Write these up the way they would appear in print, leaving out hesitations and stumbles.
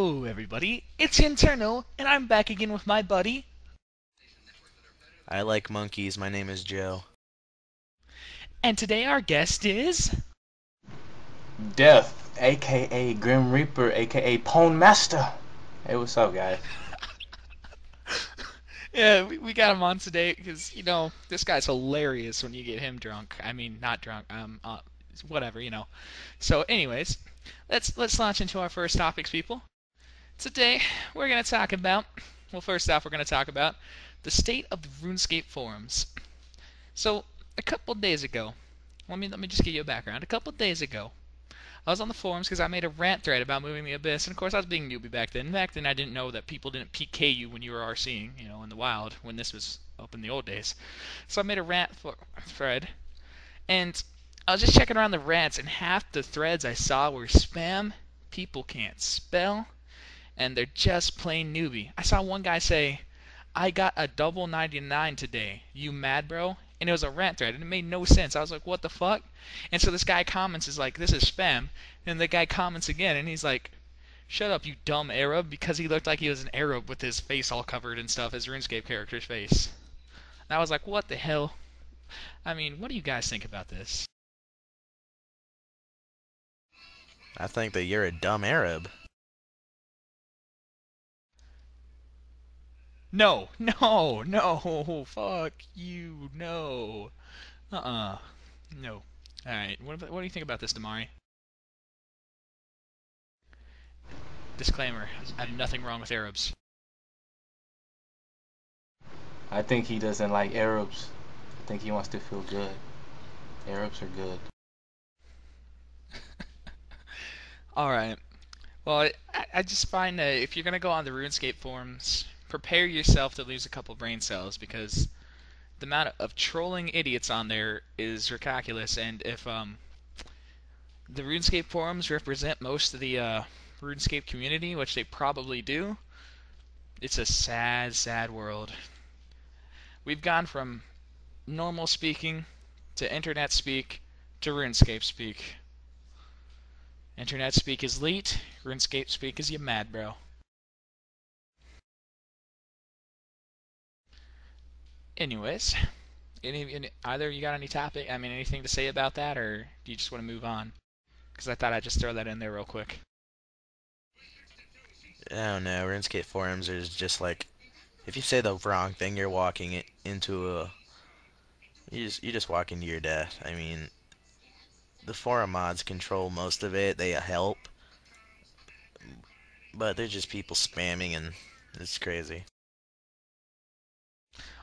Hello, everybody. It's Interno, and I'm back again with my buddy. I like monkeys. My name is Joe. And today our guest is. Death, aka Grim Reaper, aka Pwn Master. Hey, what's up, guys? Yeah, we got him on today because this guy's hilarious when you get him drunk. I mean, not drunk. Whatever. So, anyways, let's launch into our first topics, people. Today we're gonna talk about. Well, first off, we're gonna talk about the state of the RuneScape forums. So, a couple days ago, let me just give you a background. A couple days ago, I was on the forums because I made a rant thread about moving the abyss, and of course I was being newbie back then. Back then I didn't know that people didn't PK you when you were RCing, in the wild when this was up in the old days. So I made a rant thread, and I was just checking around the rants, and half the threads I saw were spam. People can't spell, and they're just plain newbie. I saw one guy say, "I got a double 99 today. You mad, bro?" And it was a rant thread, and it made no sense. I was like, what the fuck? And so this guy comments, is like, "This is spam." And the guy comments again, and he's like, "Shut up, you dumb Arab," because he looked like he was an Arab with his face all covered and stuff, his RuneScape character's face. And I was like, what the hell? I mean, what do you guys think about this? I think that you're a dumb Arab. No, no, no, fuck you, no. No. Alright, what do you think about this, Damari? Disclaimer, I have nothing wrong with Arabs. I think he doesn't like Arabs. I think he wants to feel good. Arabs are good. Alright. Well, I just find that if you're going to go on the RuneScape forums, prepare yourself to lose a couple brain cells because the amount of trolling idiots on there is ridiculous. And if the RuneScape forums represent most of the RuneScape community, which they probably do, it's a sad, sad world. We've gone from normal speaking to internet speak to RuneScape speak. Internet speak is leet, RuneScape speak is you mad, bro. Anyways, either you got any topic? I mean, anything to say about that, or do you just want to move on? Because I thought I'd just throw that in there real quick. I don't know. RuneScape forums is just like if you say the wrong thing, you're walking it into a you just walk into your death. I mean, the forum mods control most of it. They help, but they're just people spamming, and it's crazy.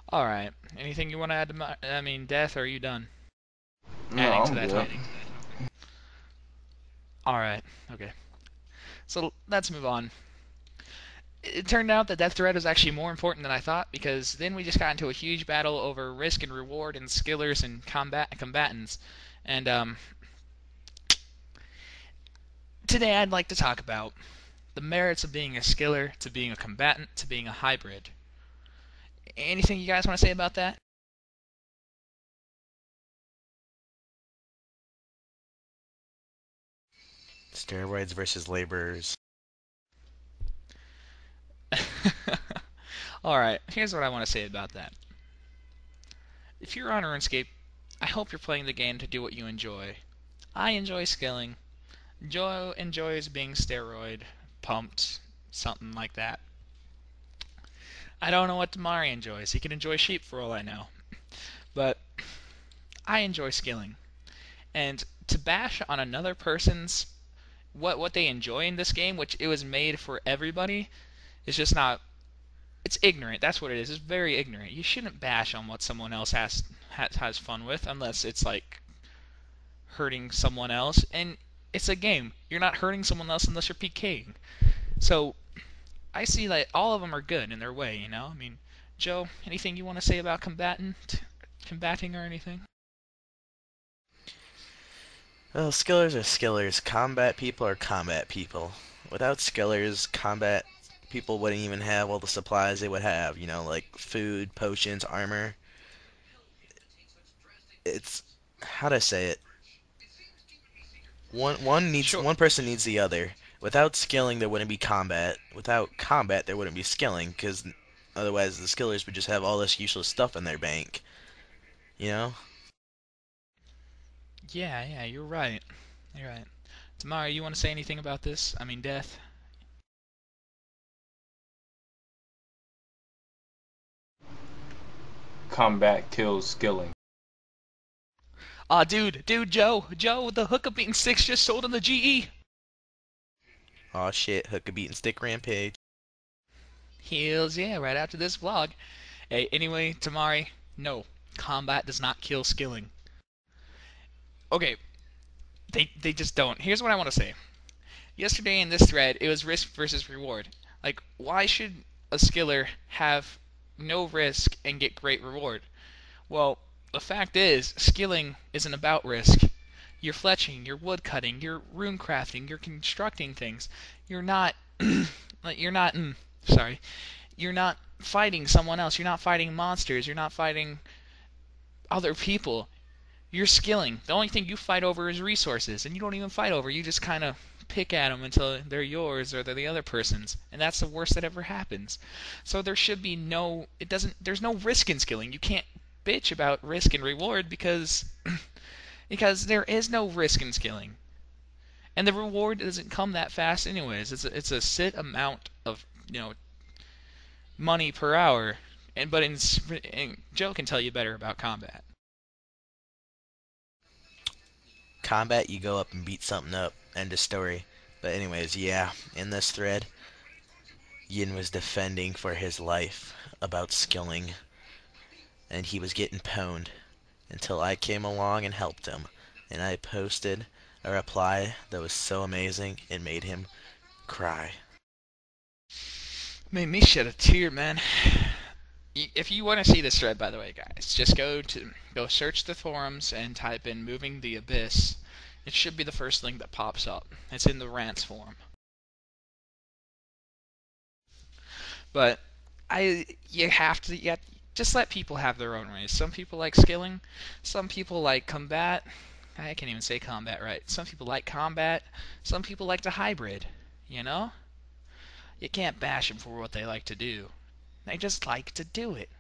All right. Anything you want to add to Death? Or are you done No, adding to I'm that good. topic? All right. Okay. So let's move on. It turned out that Death Threat was actually more important than I thought because then we just got into a huge battle over risk and reward and skillers and combatants. And today I'd like to talk about the merits of being a skiller to being a combatant to being a hybrid. Anything you guys want to say about that? Steroids versus laborers. Alright, here's what I want to say about that. If you're on RuneScape, I hope you're playing the game to do what you enjoy. I enjoy skilling. Joe enjoys being steroid pumped, something like that. I don't know what Damari enjoys. He can enjoy sheep for all I know. But I enjoy skilling. And to bash on another person's what they enjoy in this game, which it was made for everybody, is just not. It's ignorant. That's what it is. It's very ignorant. You shouldn't bash on what someone else has fun with unless it's like hurting someone else. And it's a game. You're not hurting someone else unless you're PKing. So I see that all of them are good in their way. I mean, Joe, anything you want to say about combating or anything? Well, skillers are skillers. Combat people are combat people. Without skillers, combat people wouldn't even have all the supplies they would have. Like food, potions, armor. It's how to say it. One Sure. person needs the other. Without skilling, there wouldn't be combat. Without combat, there wouldn't be skilling, because otherwise the skillers would just have all this useless stuff in their bank. You know? Yeah, you're right. You're right. Tamara, you want to say anything about this? I mean, death. Combat kills skilling. Ah, dude, Joe, the hookup beating six just sold on the GE. Aw shit, hook a beat and stick rampage. Hells yeah, right after this vlog. Hey, anyway, Tamari, no, combat does not kill skilling. Okay, they just don't. Here's what I want to say. Yesterday in this thread, it was risk versus reward. Like, why should a skiller have no risk and get great reward? Well, the fact is, skilling isn't about risk. You're fletching, you're woodcutting, you're rune crafting, you're constructing things. You're not, you're not, sorry, you're not fighting someone else. You're not fighting monsters. You're not fighting other people. You're skilling. The only thing you fight over is resources, and you don't even fight over. You just kind of pick at them until they're yours or they're the other person's, and that's the worst that ever happens. So there should be no. It doesn't. There's no risk in skilling. You can't bitch about risk and reward because because there is no risk in skilling, and the reward doesn't come that fast anyways. It's a set amount of money per hour, and Joe can tell you better about combat. Combat, you go up and beat something up. End of story. But anyways, yeah, in this thread, Yin was defending for his life about skilling, and he was getting pwned until I came along and helped him. And I posted a reply that was so amazing it made him cry. Made me shed a tear, man. If you want to see this thread, by the way, guys, just go search the forums and type in "moving the abyss." It should be the first link that pops up. It's in the rants forum. But you have to just let people have their own ways. Some people like skilling, some people like combat. I can't even say combat right. Some people like combat, some people like the hybrid. You know, you can't bash them for what they like to do. They just like to do it.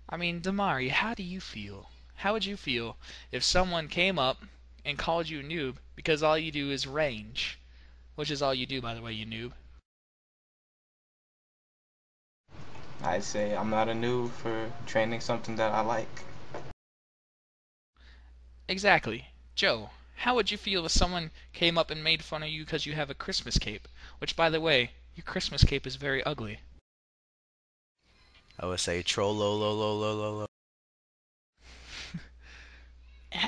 I mean, Damari, how do you feel? How would you feel if someone came up and called you a noob because all you do is range? Which is all you do, by the way, you noob. I say I'm not a noob for training something that I like. Exactly. Joe, how would you feel if someone came up and made fun of you because you have a Christmas cape? Which, by the way, your Christmas cape is very ugly. I would say troll lo lo lo lo lo lo.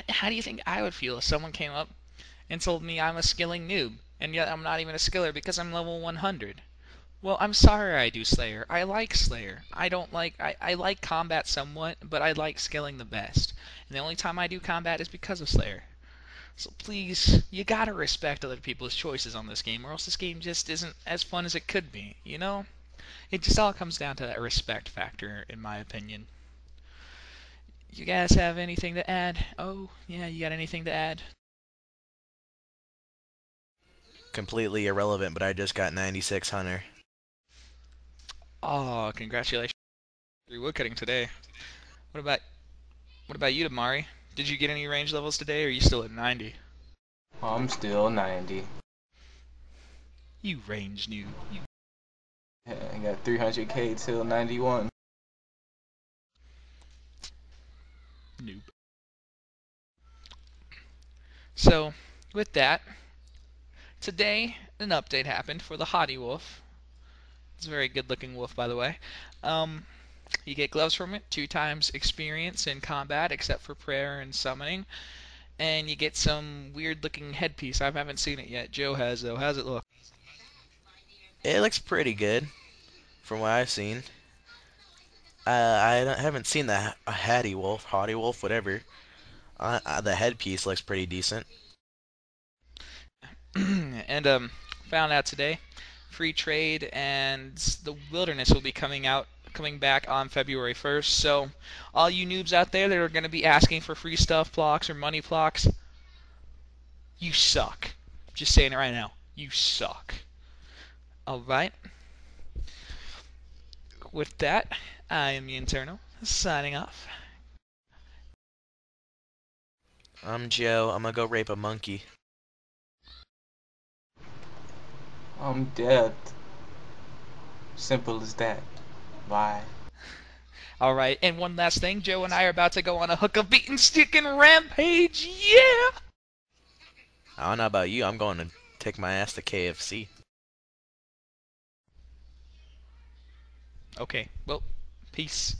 How do you think I would feel if someone came up and told me I'm a skilling noob, and yet I'm not even a skiller because I'm level 100? Well, I'm sorry I do Slayer. I like Slayer. I like combat somewhat, but I like skilling the best. And the only time I do combat is because of Slayer. So please, you gotta respect other people's choices on this game, or else this game just isn't as fun as it could be, you know? It just all comes down to that respect factor, in my opinion. You guys have anything to add? Oh, yeah, you got anything to add? Completely irrelevant, but I just got 96 Hunter. Oh, congratulations. You're woodcutting today. What about what about you, Damari? Did you get any range levels today, or are you still at 90? I'm still 90. You range noob. You Yeah, I got 300k till 91. noob. So, with that, today an update happened for the Hottie Wolf. It's a very good looking wolf, by the way. Um, you get gloves from it, 2 times experience in combat, except for prayer and summoning. And you get some weird looking headpiece. I haven't seen it yet. Joe has, though. How's it look? It looks pretty good from what I've seen. Haven't seen the Hattie Wolf, whatever. The headpiece looks pretty decent. And found out today, free trade and the wilderness will be coming back on February 1st. So all you noobs out there that are going to be asking for free stuff blocks or money blocks, you suck. Just saying it right now. You suck. Alright. With that, I am the Internal, signing off. I'm Joe. I'm gonna go rape a monkey. I'm dead. Simple as that. Bye. Alright, and one last thing, Joe and I are about to go on a hook of beaten stick and rampage, yeah! I don't know about you. I'm going to take my ass to KFC. Okay, well, peace.